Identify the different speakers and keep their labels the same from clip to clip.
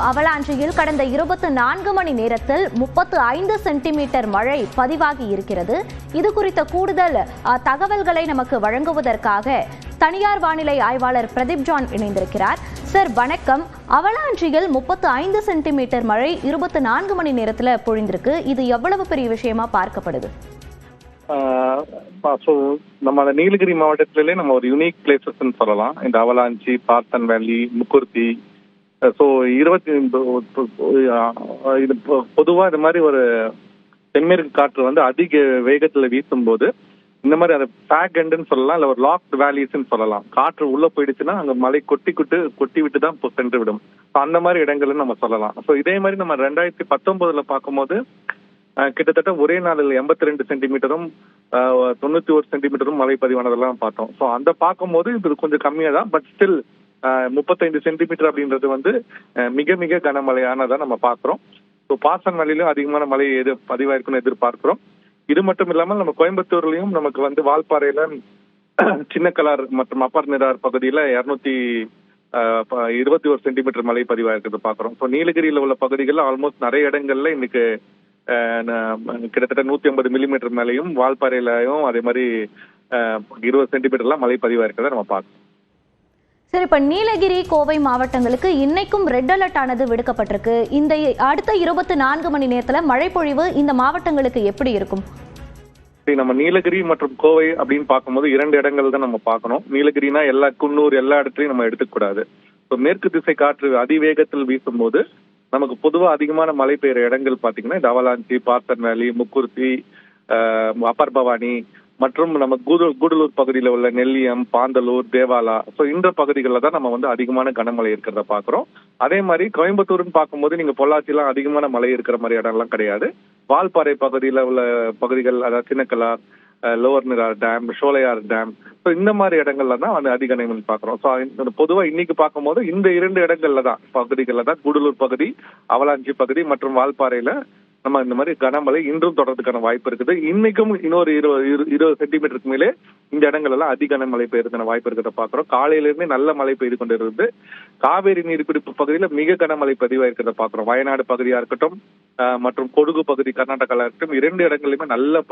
Speaker 1: அவலாஞ்சியில் கடந்த 24 மணி நேரத்தில் 35 சென்டிமீட்டர் மழை பதிவாகி இருக்கிறது. இது குறித்த கூடுதல் தகவல்களை நமக்கு வழங்குவதற்காக தனியார் வானிலை ஆய்வாளர் பிரதீப் ஜான் இணைந்திருக்கிறார். சார் வணக்கம். அவலாஞ்சியில் 35 சென்டிமீட்டர் மழை 24 மணி நேரத்தில் பொழிந்திருக்கு. இது எவ்வளவு பெரிய விஷயமா பார்க்கப்படுது?
Speaker 2: நம்ம நீலகிரி மாவட்டத்திலே நம்ம ஒரு யூனிக் பிளேசஸ் சொல்லலாம். இந்த அவலாஞ்சி, பார்த்தன் வேலி, முக்குர்த்தி. ஸோ இது பொதுவாக இது மாதிரி ஒரு தென்மேற்கு காற்று வந்து அதிக வேகத்தில் வீசும்போது இந்த மாதிரி அதை பேக் எண்டுன்னு சொல்லலாம், இல்லை ஒரு லாக்ட் வேலிஸ்ன்னு சொல்லலாம். காற்று உள்ள போயிடுச்சுன்னா அங்கே மழை கொட்டி விட்டு தான் சென்று விடும். ஸோ அந்த மாதிரி இடங்கள்னு நம்ம சொல்லலாம். ஸோ இதே மாதிரி நம்ம 2019 பார்க்கும்போது கிட்டத்தட்ட ஒரே நாளில் 82 சென்டிமீட்டரும் 91 சென்டிமீட்டரும் மழை பதிவானதெல்லாம் பார்த்தோம். ஸோ அந்த பார்க்கும்போது இது கொஞ்சம் கம்மியாக தான், பட் ஸ்டில் 35 சென்டிமீட்டர் அப்படின்றது வந்து மிக மிக கனமழையானதான் நம்ம பார்க்குறோம். ஸோ பாசன் வேலியிலும் அதிகமான மழை பதிவாயிருக்குன்னு எதிர்பார்க்கிறோம். இது மட்டும் இல்லாமல் நம்ம கோயம்புத்தூர்லயும் நமக்கு வந்து வால்பாறையில சின்ன கலார் மற்றும் அப்பர் நிரார் பகுதியில 221 சென்டிமீட்டர் மழை பதிவாயிருக்கிறது பார்க்குறோம். ஸோ நீலகிரியில் உள்ள பகுதிகளில் ஆல்மோஸ்ட் நிறைய இடங்கள்ல இன்னைக்கு கிட்டத்தட்ட 150 மில்லிமீட்டர் மேலையும், வால்பாறையிலையும் அதே மாதிரி 20 சென்டிமீட்டர்லாம் மழை பதிவாயிருக்கிறத நம்ம பார்க்கணும்.
Speaker 1: சரி, இப்ப நீலகிரி, கோவை மாவட்டங்களுக்கு இன்னைக்கும் ரெட் அலர்ட் ஆனது விடுக்கப்பட்டிருக்கு. இந்த அடுத்த 24 மணி நேரத்துல மழை பொழிவு இந்த மாவட்டங்களுக்கு எப்படி இருக்கும்?
Speaker 2: நம்ம நீலகிரி மற்றும் கோவை அப்படின்னு பார்க்கும்போது 2 இடங்கள் தான் நம்ம பார்க்கணும். நீலகிரினா குன்னூர் எல்லா இடத்துலையும் நம்ம எடுத்துக்கூடாது. இப்போ மேற்கு திசை காற்று அதிவேகத்தில் வீசும்போது நமக்கு பொதுவாக அதிகமான மழை பெய்யுற இடங்கள் பார்த்தீங்கன்னா இந்த அவலாஞ்சி, பார்த்தன் வேலி, முக்குர்த்தி, அப்பர் பவானி மற்றும் நம்ம கூடலூர் பகுதியில் உள்ள நெல்லியம், பாந்தலூர், தேவாலா. ஸோ இந்த பகுதிகளில் தான் நம்ம வந்து அதிகமான கனமழை இருக்கிறத பார்க்குறோம். அதே மாதிரி கோயம்புத்தூர்னு பார்க்கும்போது நீங்கள் பொள்ளாச்சிலாம் அதிகமான மழை இருக்கிற மாதிரி இடம்லாம் கிடையாது. வால்பாறை பகுதியில் உள்ள பகுதிகள், அதாவது Chinnakallar, lower Nirar dam, Sholayar dam, so இந்த மாதிரி இடங்கள்ல தான் வந்து அதிக கனமழை பார்க்குறோம். ஸோ பொதுவாக இன்னைக்கு பார்க்கும்போது இந்த 2 இடங்கள்ல தான் பகுதிகளில் தான் கூடலூர் பகுதி, அவலாஞ்சி பகுதி மற்றும் வால்பாறையில நம்ம இந்த மாதிரி கனமழை இன்றும் தொடர்றதுக்கான வாய்ப்பு இருக்குது. இன்னைக்கும் இன்னொரு 20 சென்டிமீட்டருக்கு மேலே இந்த இடங்கள் எல்லாம் அதிக கனமழை பெய்யறதுக்கான வாய்ப்பு இருக்கிறத பாக்குறோம். காலையில இருந்தே நல்ல மழை பெய்து கொண்டு இருந்து காவேரி நீர்பிடிப்பு பகுதியில மிக கனமழை பதிவாயிருக்கிறத பாக்குறோம். வயநாடு பகுதியா இருக்கட்டும் மற்றும் கொடகு பகுதி கர்நாடகால இருக்கட்டும், 2 இடங்களிலுமே நல்ல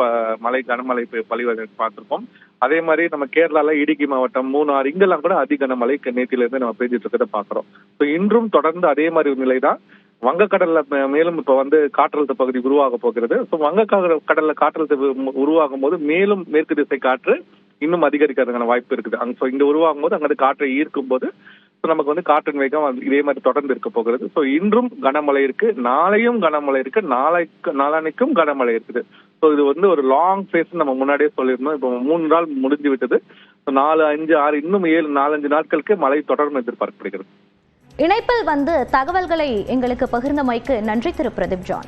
Speaker 2: கனமழை பதிவாக பார்த்திருக்கோம். அதே மாதிரி நம்ம கேரளால இடுக்கி மாவட்டம், மூணார், இங்கெல்லாம் கூட அதிக கனமழை நேற்றில இருந்து நம்ம பெய்துட்டு இருக்கிறத பாக்குறோம். இன்றும் தொடர்ந்து அதே மாதிரி ஒரு நிலைதான். வங்கக்கடல்ல மேலும் இப்ப வந்து காற்றழுத்த பகுதி உருவாக போகிறது. ஸோ வங்கக்கடல்ல காற்றழுத்த உருவாகும் போது மேலும் மேற்கு திசை காற்று இன்னும் அதிகரிக்கிறதுக்கான வாய்ப்பு இருக்குது. ஸோ இங்க உருவாகும் போது அங்கே காற்றை ஈர்க்கும் போது நமக்கு வந்து காற்றின் வேகம் இதே மாதிரி தொடர்ந்து இருக்க போகிறது. ஸோ இன்றும் கனமழை இருக்கு, நாளையும் கனமழை இருக்கு, நாளானைக்கும் கனமழை இருக்குது. ஸோ இது வந்து ஒரு லாங் ஃபேஸ் நம்ம முன்னாடியே சொல்லியிருந்தோம். இப்போ 3 நாள் முடிஞ்சு விட்டது. 4, 5, 6 இன்னும் 7, 4-5 நாட்களுக்கு மழை தொடர்ந்து எதிர்பார்க்கப்படுகிறது.
Speaker 1: இணைப்பில் வந்து தகவல்களை எங்களுக்கு பகிர்ந்தமைக்கு நன்றி திரு பிரதீப் ஜான்.